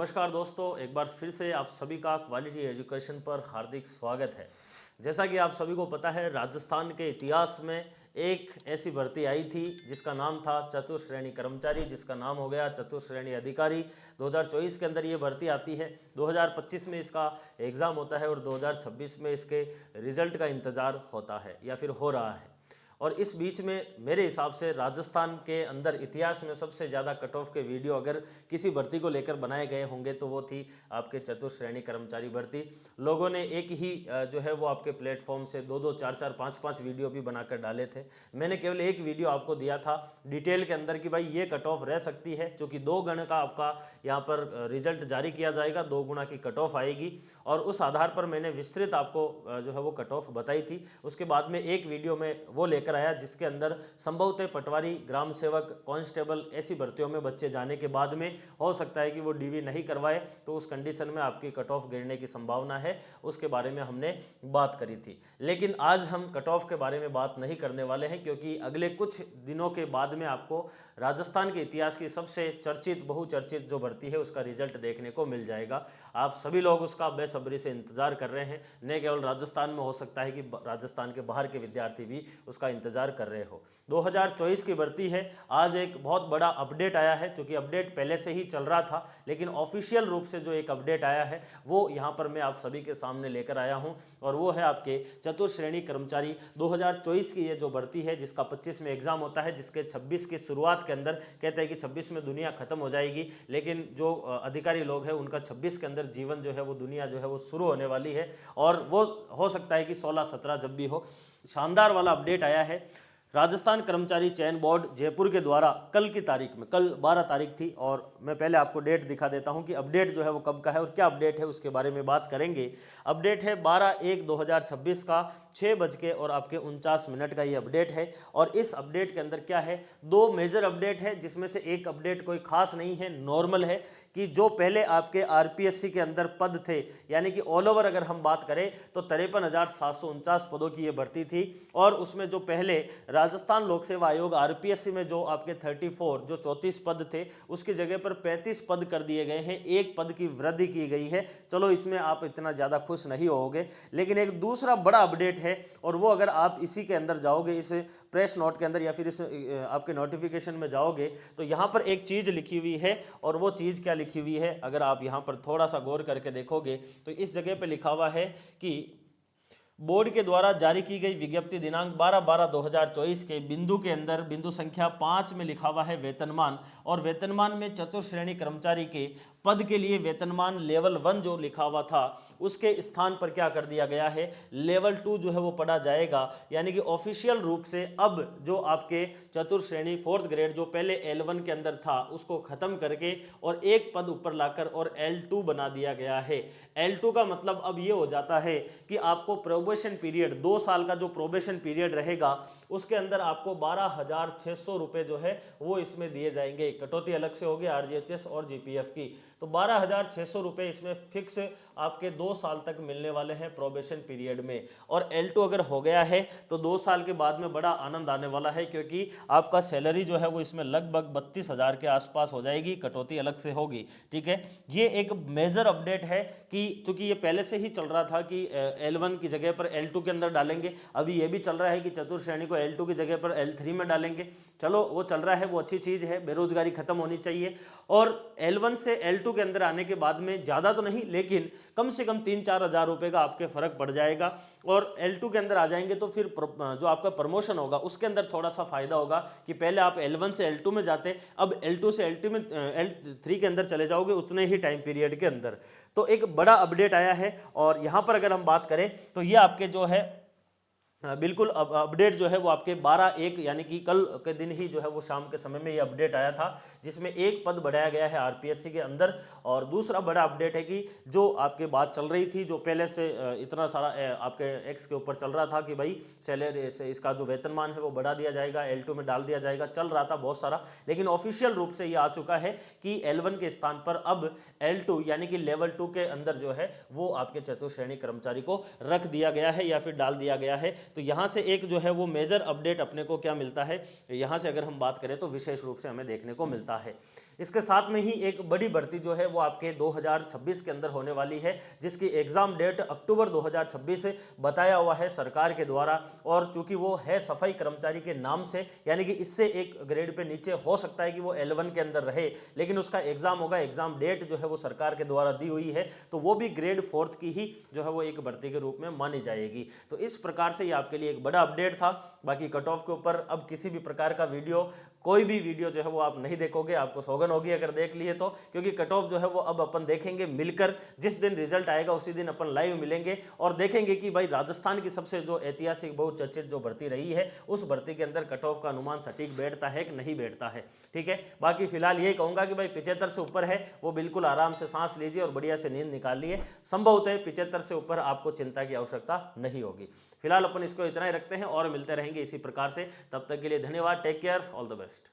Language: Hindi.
नमस्कार दोस्तों, एक बार फिर से आप सभी का क्वालिटी एजुकेशन पर हार्दिक स्वागत है। जैसा कि आप सभी को पता है, राजस्थान के इतिहास में एक ऐसी भर्ती आई थी जिसका नाम था चतुर्श्रेणी कर्मचारी, जिसका नाम हो गया चतुर्श्रेणी अधिकारी। 2024 के अंदर ये भर्ती आती है, 2025 में इसका एग्ज़ाम होता है और 2026 में इसके रिजल्ट का इंतज़ार होता है या फिर हो रहा है। और इस बीच में मेरे हिसाब से राजस्थान के अंदर इतिहास में सबसे ज़्यादा कट ऑफ के वीडियो अगर किसी भर्ती को लेकर बनाए गए होंगे तो वो थी आपके चतुर्श्रेणी कर्मचारी भर्ती। लोगों ने एक ही जो है वो आपके प्लेटफॉर्म से दो दो चार चार पाँच पाँच वीडियो भी बनाकर डाले थे। मैंने केवल एक वीडियो आपको दिया था डिटेल के अंदर कि भाई ये कट ऑफ रह सकती है, क्योंकि 2 गण का आपका यहाँ पर रिजल्ट जारी किया जाएगा, 2 गुना की कट ऑफ आएगी और उस आधार पर मैंने विस्तृत आपको जो है वो कट ऑफ बताई थी। उसके बाद में एक वीडियो में वो लेकर आया जिसके अंदर संभवतः पटवारी, ग्राम सेवक, कांस्टेबल ऐसी भर्तियों में बच्चे जाने के बाद में हो सकता है कि वो डीवी नहीं करवाए, तो उस कंडीशन में आपकी कट ऑफ गिरने की संभावना है, उसके बारे में हमने बात करी थी। लेकिन आज हम कट ऑफ के बारे में बात नहीं करने वाले हैं, क्योंकि अगले कुछ दिनों के बाद में आपको राजस्थान के इतिहास की सबसे चर्चित, बहुचर्चित जो भर्ती है उसका रिजल्ट देखने को मिल जाएगा। आप सभी लोग उसका बेसब्री से इंतजार कर रहे हैं, न केवल राजस्थान में, हो सकता है कि राजस्थान के बाहर के विद्यार्थी भी उसका इंतजार कर रहे हो। 2024 की भर्ती है। आज एक बहुत बड़ा अपडेट आया है, क्योंकि अपडेट पहले से ही चल रहा था, लेकिन ऑफिशियल रूप से जो एक अपडेट आया है वो यहाँ पर मैं आप सभी के सामने लेकर आया हूँ, और वो है आपके चतुर्श्रेणी कर्मचारी 2024 की ये जो भर्ती है, जिसका 25 में एग्जाम होता है, जिसके 26 की शुरुआत के अंदर कहते हैं कि 26 में दुनिया खत्म हो जाएगी, लेकिन जो अधिकारी लोग हैं उनका 26 के अंदर जीवन जो है वो, दुनिया जो है वो शुरू होने वाली है, और वो हो सकता है कि 16-17 जब भी हो। शानदार वाला अपडेट आया है। राजस्थान कर्मचारी चयन बोर्ड जयपुर के द्वारा कल की तारीख में, कल 12 तारीख थी, और मैं पहले आपको डेट दिखा देता हूं कि अपडेट जो है वो कब का है और क्या अपडेट है, उसके बारे में बात करेंगे। अपडेट है 12/1/2026 का 6:49 का ये अपडेट है। और इस अपडेट के अंदर क्या है, 2 मेजर अपडेट है, जिसमें से एक अपडेट कोई खास नहीं है, नॉर्मल है, कि जो पहले आपके आरपीएससी के अंदर पद थे, यानी कि ऑल ओवर अगर हम बात करें तो 53,749 पदों की ये भर्ती थी, और उसमें जो पहले राजस्थान लोक सेवा आयोग आरपीएससी में जो आपके 34 जो 34 पद थे, उसकी जगह पर 35 पद कर दिए गए हैं, एक पद की वृद्धि की गई है। चलो, इसमें आप इतना ज़्यादा खुश नहीं होगे, लेकिन एक दूसरा बड़ा अपडेट है, और वो अगर आप इसी के अंदर जाओगे, इस प्रेस नोट के अंदर या फिर इस आपके नोटिफिकेशन में जाओगे, तो यहाँ पर एक चीज़ लिखी हुई है, और वो चीज़ क्या लिखी हुई है, अगर आप यहाँ पर थोड़ा सा गौर करके देखोगे तो इस जगह पे लिखा हुआ है कि बोर्ड के द्वारा जारी की गई विज्ञप्ति दिनांक 12/12/2024 के बिंदु के अंदर बिंदु संख्या 5 में लिखा हुआ है वेतनमान, और वेतनमान में चतुर्श्रेणी कर्मचारी के पद के लिए वेतनमान लेवल 1 जो लिखा हुआ था, उसके स्थान पर क्या कर दिया गया है, लेवल 2 जो है वो पढ़ा जाएगा। यानी कि ऑफिशियल रूप से अब जो आपके चतुर्श्रेणी 4th ग्रेड जो पहले L1 के अंदर था, उसको खत्म करके और एक पद ऊपर लाकर और L2 बना दिया गया है। L2 का मतलब अब ये हो जाता है कि आपको प्रोबेशन पीरियड, 2 साल का जो प्रोबेशन पीरियड रहेगा, उसके अंदर आपको 12,600 रुपए जो है वो इसमें दिए जाएंगे। कटौती अलग से होगी आरजीएचएस और जीपीएफ की, तो 12,600 रुपए इसमें फिक्स आपके 2 साल तक मिलने वाले हैं प्रोबेशन पीरियड में। और L2 अगर हो गया है तो 2 साल के बाद में बड़ा आनंद आने वाला है, क्योंकि आपका सैलरी जो है वो इसमें लगभग 32,000 के आसपास हो जाएगी, कटौती अलग से होगी। ठीक है, ये एक मेजर अपडेट है कि चूंकि ये पहले से ही चल रहा था कि L1 की जगह पर L2 के अंदर डालेंगे, अभी ये भी चल रहा है कि चतुर्श्रेणी को L2 की जगह पर L3 में डालेंगे। चलो, वो चल रहा है, वो अच्छी चीज़ है, बेरोजगारी खत्म होनी चाहिए। और L1 से L2 के अंदर आने के बाद में ज़्यादा तो नहीं, लेकिन कम से कम 3-4 हज़ार रुपये का आपके फर्क पड़ जाएगा। और L2 के अंदर आ जाएंगे तो फिर जो आपका प्रमोशन होगा उसके अंदर थोड़ा सा फायदा होगा, कि पहले आप L1 से L2 में जाते, अब L2 से L3 के अंदर चले जाओगे उतने ही टाइम पीरियड के अंदर। तो एक बड़ा अपडेट आया है, और यहाँ पर अगर हम बात करें तो ये आपके जो है बिल्कुल अपडेट जो है वो आपके 12/1 यानी कि कल के दिन ही जो है वो शाम के समय में ये अपडेट आया था, जिसमें एक पद बढ़ाया गया है आरपीएससी के अंदर। और दूसरा बड़ा अपडेट है कि जो आपके बात चल रही थी, जो पहले से इतना सारा आपके एक्स के ऊपर चल रहा था कि भाई सैलरी से इसका जो वेतनमान है वो बढ़ा दिया जाएगा, L2 में डाल दिया जाएगा, चल रहा था बहुत सारा, लेकिन ऑफिशियल रूप से ये आ चुका है कि L1 के स्थान पर अब L2 यानी कि लेवल 2 के अंदर जो है वो आपके चतुर्श्रेणी कर्मचारी को रख दिया गया है या फिर डाल दिया गया है। तो यहाँ से एक जो है वो मेजर अपडेट अपने को क्या मिलता है, यहाँ से अगर हम बात करें तो विशेष रूप से हमें देखने को मिलता है। इसके साथ में ही एक बड़ी भर्ती जो है वो आपके 2026 के अंदर होने वाली है, जिसकी एग्जाम डेट अक्टूबर 2026 बताया हुआ है सरकार के द्वारा। और चूंकि वो है सफाई कर्मचारी के नाम से, यानी कि इससे एक ग्रेड पे नीचे हो सकता है कि वो L1 के अंदर रहे, लेकिन उसका एग्जाम होगा, एग्जाम डेट जो है वो सरकार के द्वारा दी हुई है, तो वो भी ग्रेड 4 की ही जो है वो एक भर्ती के रूप में मानी जाएगी। तो इस प्रकार से ये आपके लिए एक बड़ा अपडेट था। बाकी कट ऑफ के ऊपर अब किसी भी प्रकार का वीडियो, कोई भी वीडियो जो है वो आप नहीं देखोगे, आपको सौगन होगी अगर देख लिए तो, क्योंकि कट ऑफ जो है वो अब अपन देखेंगे मिलकर, जिस दिन रिजल्ट आएगा उसी दिन अपन लाइव मिलेंगे और देखेंगे कि भाई राजस्थान की सबसे जो ऐतिहासिक बहुचर्चित जो भर्ती रही है उस भर्ती के अंदर कट ऑफ का अनुमान सटीक बैठता है कि नहीं बैठता है। ठीक है, बाकी फिलहाल यही कहूंगा कि भाई 75 से ऊपर है वो बिल्कुल आराम से सांस लीजिए और बढ़िया से नींद निकालिए। संभवतः 75 से ऊपर आपको चिंता की आवश्यकता नहीं होगी। फिलहाल अपन इसको इतना ही रखते हैं और मिलते रहेंगे इसी प्रकार से। तब तक के लिए धन्यवाद, take care, all the best.